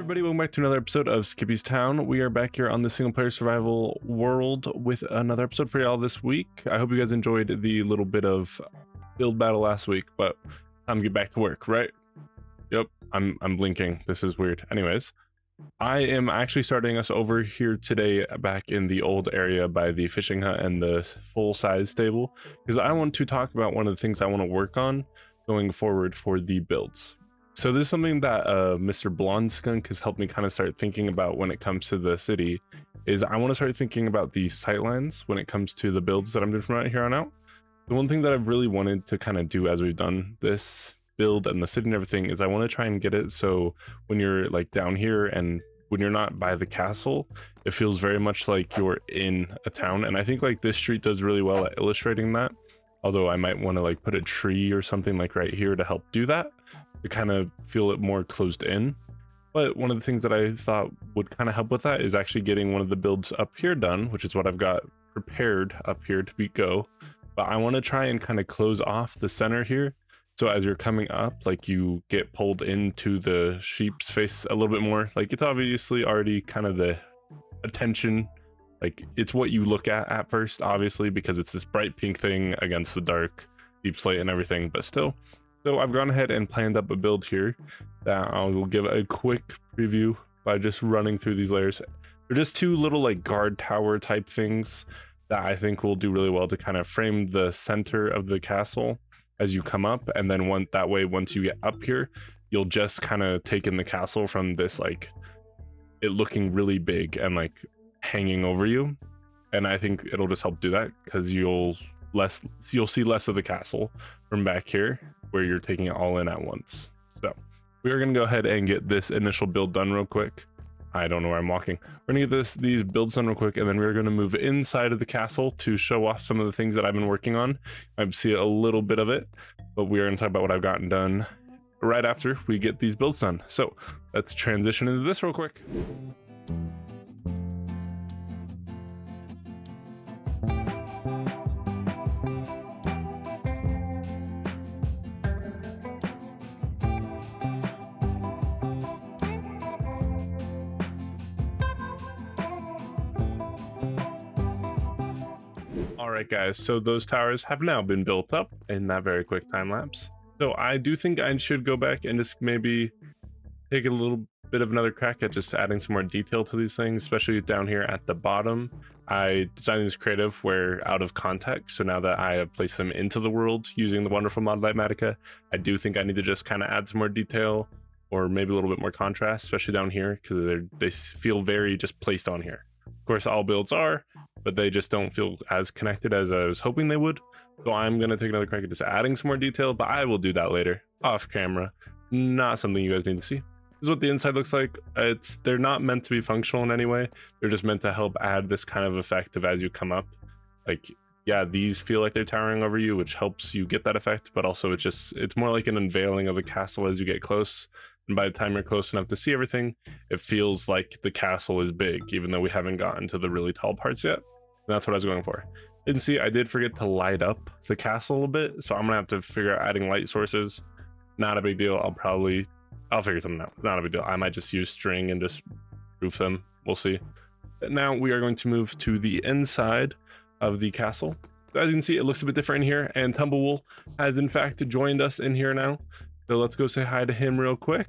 everybody, welcome back to another episode of Skippy's Town. We are back here on the single player survival world with another episode for y'all this week. I hope you guys enjoyed the little bit of build battle last week, but time to get back to work, right? Yep, I'm blinking. This is weird. Anyways, I am actually starting us over here today back in the old area by the fishing hut and the full-size stable, because I want to talk about one of the things I want to work on going forward for the builds. So this is something that Mr. Blonde Skunk has helped me kind of start thinking about when it comes to the city, is I want to start thinking about the sightlines when it comes to the builds that I'm doing from right here on out. The one thing that I've really wanted to kind of do as we've done this build and the city and everything is I want to try and get it so when you're like down here and when you're not by the castle, it feels very much like you're in a town. And I think like this street does really well at illustrating that. Although I might want to like put a tree or something like right here to help do that, to kind of feel it more closed in. But one of the things that I thought would kind of help with that is actually getting one of the builds up here done, which is what I've got prepared up here to go. But I want to try and kind of close off the center here. So as you're coming up, like you get pulled into the sheep's face a little bit more. Like it's obviously already kind of the attention, like it's what you look at first, obviously, because it's this bright pink thing against the dark deep slate and everything, but still. So I've gone ahead and planned up a build here that I will give a quick preview by just running through these layers. They're just two little like guard tower type things that I think will do really well to kind of frame the center of the castle as you come up. And then once you get up here, you'll just kind of take in the castle from this, like it looking really big and like hanging over you. And I think it'll just help do that because you'll see less of the castle from back here where you're taking it all in at once. So we are going to go ahead and get this initial build done real quick. I don't know where I'm walking. We're gonna get these builds done real quick, and then we're gonna move inside of the castle to show off some of the things that I've been working on. I see a little bit of it, but we are gonna talk about what I've gotten done right after we get these builds done. So let's transition into this real quick. Alright guys, so those towers have now been built up in that very quick time lapse. So I do think I should go back and just maybe take a little bit of another crack at just adding some more detail to these things, especially down here at the bottom. I designed these creative where out of context, so now that I have placed them into the world using the wonderful mod Lightmatica, I do think I need to just kind of add some more detail or maybe a little bit more contrast, especially down here, because they feel very just placed on here. Of course, all builds are, but they just don't feel as connected as I was hoping they would. So I'm going to take another crack at just adding some more detail, but I will do that later off camera. Not something you guys need to see. This is what the inside looks like. They're not meant to be functional in any way. They're just meant to help add this kind of effect of as you come up. Like, yeah, these feel like they're towering over you, which helps you get that effect, but also it's more like an unveiling of the castle as you get close. And by the time you're close enough to see everything, it feels like the castle is big, even though we haven't gotten to the really tall parts yet. And that's what I was going for. Didn't see, I did forget to light up the castle a bit, so I'm gonna have to figure out adding light sources. Not a big deal. I'll figure something out. Not a big deal. I might just use string and just roof them. We'll see. But now we are going to move to the inside of the castle. As you can see, it looks a bit different in here, and Tumblewool has in fact joined us in here now. So let's go say hi to him real quick.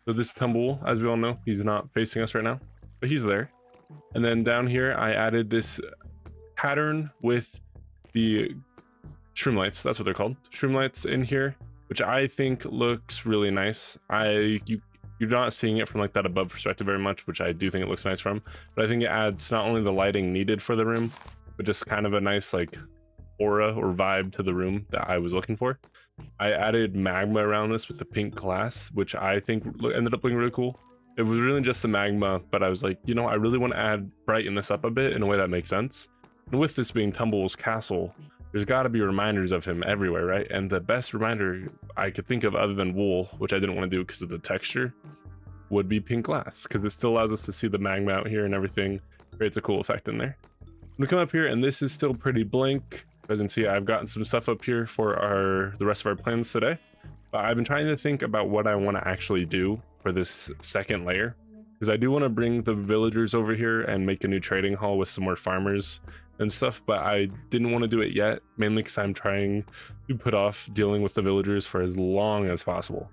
So this is Tumblewool, as we all know, he's not facing us right now, but he's there. And then down here, I added this pattern with the shroomlights. That's what they're called, shroomlights in here, which I think looks really nice. You're not seeing it from like that above perspective very much, which I do think it looks nice from. But I think it adds not only the lighting needed for the room, but just kind of a nice like aura or vibe to the room that I was looking for. I added magma around this with the pink glass, which I think ended up looking really cool. It was really just the magma, but I was like, you know, I really want to brighten this up a bit in a way that makes sense. And with this being Tumblewool's castle, there's got to be reminders of him everywhere, right? And the best reminder I could think of other than wool, which I didn't want to do because of the texture, would be pink glass, because it still allows us to see the magma out here and everything. Creates a cool effect in there. I'm gonna come up here, and this is still pretty blank. As you can see, I've gotten some stuff up here for the rest of our plans today. But I've been trying to think about what I want to actually do for this second layer. because I do want to bring the villagers over here and make a new trading hall with some more farmers and stuff, but I didn't want to do it yet, mainly because I'm trying to put off dealing with the villagers for as long as possible.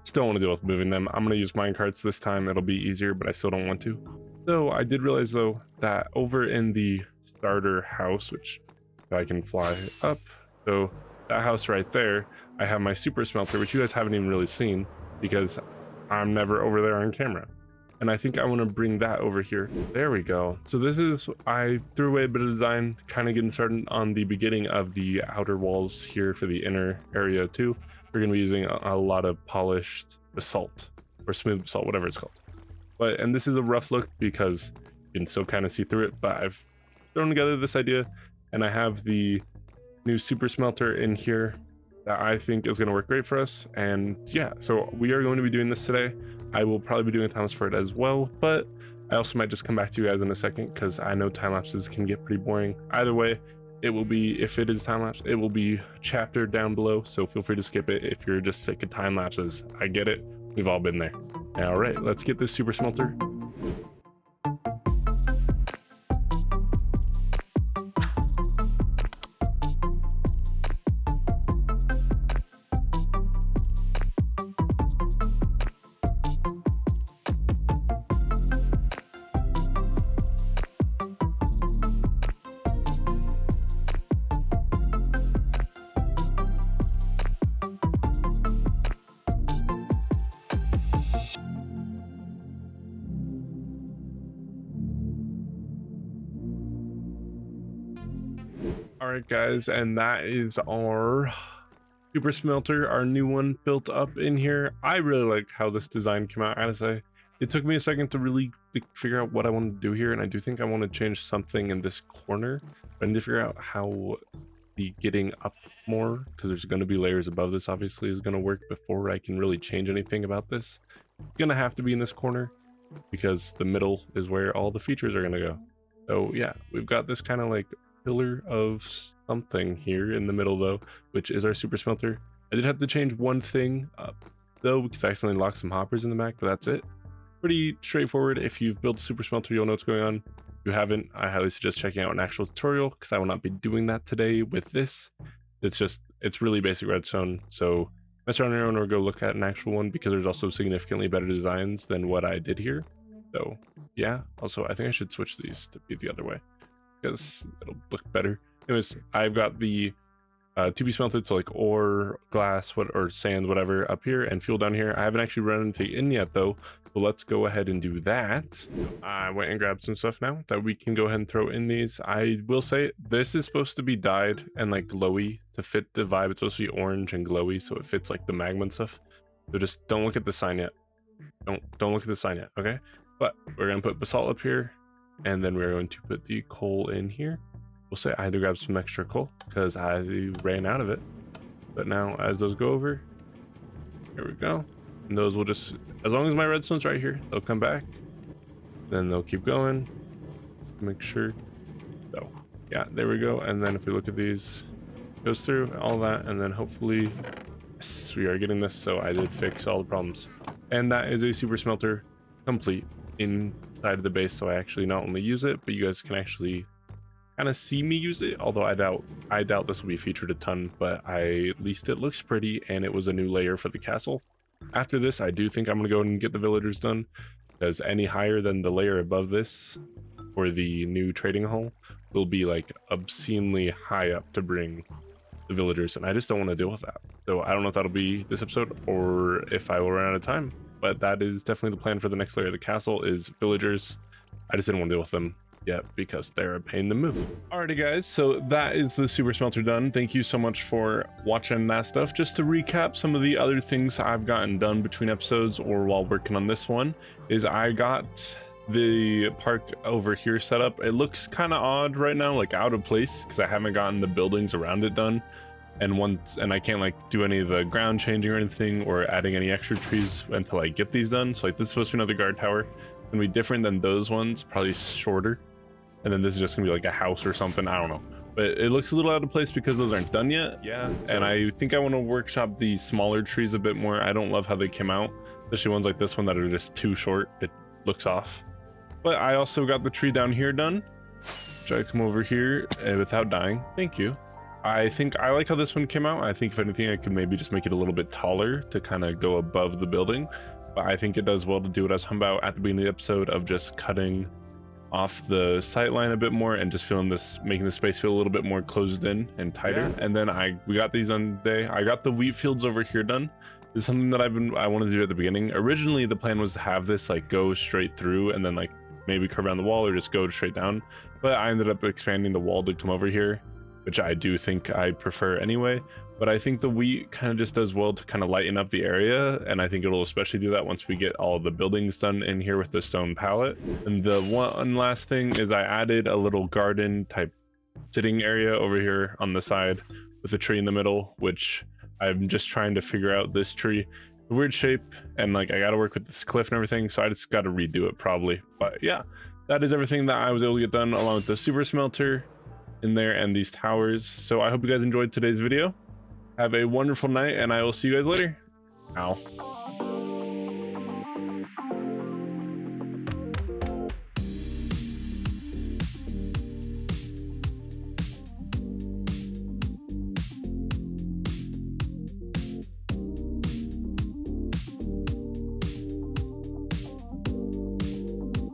Still want to deal with moving them. I'm going to use minecarts this time. It'll be easier, but I still don't want to. So I did realize though that over in the starter house, which I can fly up, so that house right there, I have my super smelter, which you guys haven't even really seen because I'm never over there on camera. And I think I want to bring that over here. There we go. So this is, I threw away a bit of design, kind of getting started on the beginning of the outer walls here for the inner area too. We're going to be using a lot of polished basalt or smooth basalt, whatever it's called. And this is a rough look because you can still kind of see through it, but I've thrown together this idea and I have the new super smelter in here that I think is going to work great for us. And yeah, so we are going to be doing this today. I will probably be doing a time lapse for it as well, but I also might just come back to you guys in a second because I know time lapses can get pretty boring. Either way, it will be, if it is time lapse, it will be chaptered down below, so feel free to skip it if you're just sick of time lapses. I get it, we've all been there. All right, let's get this super smelter. All right, guys, and that is our super smelter, our new one built up in here. I really like how this design came out. I gotta say, it took me a second to really figure out what I wanted to do here, and I do think I want to change something in this corner. I need to figure out how the getting up more, because there's going to be layers above this, obviously, is going to work before I can really change anything about this. It's gonna have to be in this corner because the middle is where all the features are going to go. So yeah, we've got this kind of like pillar of something here in the middle though, which is our super smelter. I did have to change one thing up though because I accidentally locked some hoppers in the back, but that's it. Pretty straightforward. If you've built a super smelter, you'll know what's going on. If you haven't, I highly suggest checking out an actual tutorial because I will not be doing that today with this. It's really basic redstone, so mess around on your own or go look at an actual one because there's also significantly better designs than what I did here. So yeah, also I think I should switch these to be the other way because it'll look better. Anyways, I've got the to be smelted, so like ore, glass, or sand, whatever up here, and fuel down here. I haven't actually run anything in yet though, so let's go ahead and do that. I went and grabbed some stuff now that we can go ahead and throw in these. I will say this is supposed to be dyed and like glowy to fit the vibe. It's supposed to be orange and glowy so it fits like the magma and stuff. So just don't look at the sign yet. Don't look at the sign yet, okay? But we're gonna put basalt up here, and then we're going to put the coal in here. We'll say I had to grab some extra coal because I ran out of it. But now as those go over, here we go. And those will just, as long as my redstone's right here, they'll come back. Then they'll keep going. Make sure. So yeah, there we go. And then if we look at these, it goes through all that, and then hopefully, yes, we are getting this. So I did fix all the problems. And that is a super smelter complete inside of the base. So I actually not only use it, but you guys can actually kind of see me use it, although I doubt this will be featured a ton, but at least it looks pretty, and it was a new layer for the castle. After this, I do think I'm gonna go and get the villagers done, because any higher than the layer above this for the new trading hall will be like obscenely high up to bring the villagers, and I just don't want to deal with that. So I don't know if that'll be this episode or if I will run out of time, but that is definitely the plan for the next layer of the castle is villagers. I just didn't want to deal with them yet because they're a pain to move. Alrighty guys, so that is the super smelter done. Thank you so much for watching that stuff. Just to recap some of the other things I've gotten done between episodes or while working on this one is I got the park over here set up. It looks kind of odd right now, like out of place, because I haven't gotten the buildings around it done, and I can't like do any of the ground changing or anything or adding any extra trees until I get these done. So like this is supposed to be another guard tower. It's gonna be different than those ones, probably shorter. And then this is just gonna be like a house or something, I don't know. But it looks a little out of place because those aren't done yet. Yeah. And I think I want to workshop the smaller trees a bit more. I don't love how they came out, especially ones like this one that are just too short. looks off. But I also got the tree down here done, which I come over here without dying. Thank you. I think I like how this one came out. I think if anything, I could maybe just make it a little bit taller to kind of go above the building. But I think it does well to do what I was talking about at the beginning of the episode of just cutting off the sight line a bit more and just making the space feel a little bit more closed in and tighter. Yeah. And then we got these on today. I got the wheat fields over here done. This is something that I wanted to do at the beginning. Originally, the plan was to have this like go straight through and then like maybe curve around the wall or just go straight down. But I ended up expanding the wall to come over here, which I do think I prefer anyway. But I think the wheat kind of just does well to kind of lighten up the area, and I think it'll especially do that once we get all the buildings done in here with the stone palette. And the one last thing is I added a little garden type sitting area over here on the side with a tree in the middle, which I'm just trying to figure out this tree. The weird shape, and like I got to work with this cliff and everything, so I just got to redo it probably. But yeah, that is everything that I was able to get done along with the super smelter in there and these towers. So I hope you guys enjoyed today's video. Have a wonderful night, and I will see you guys later. Ow.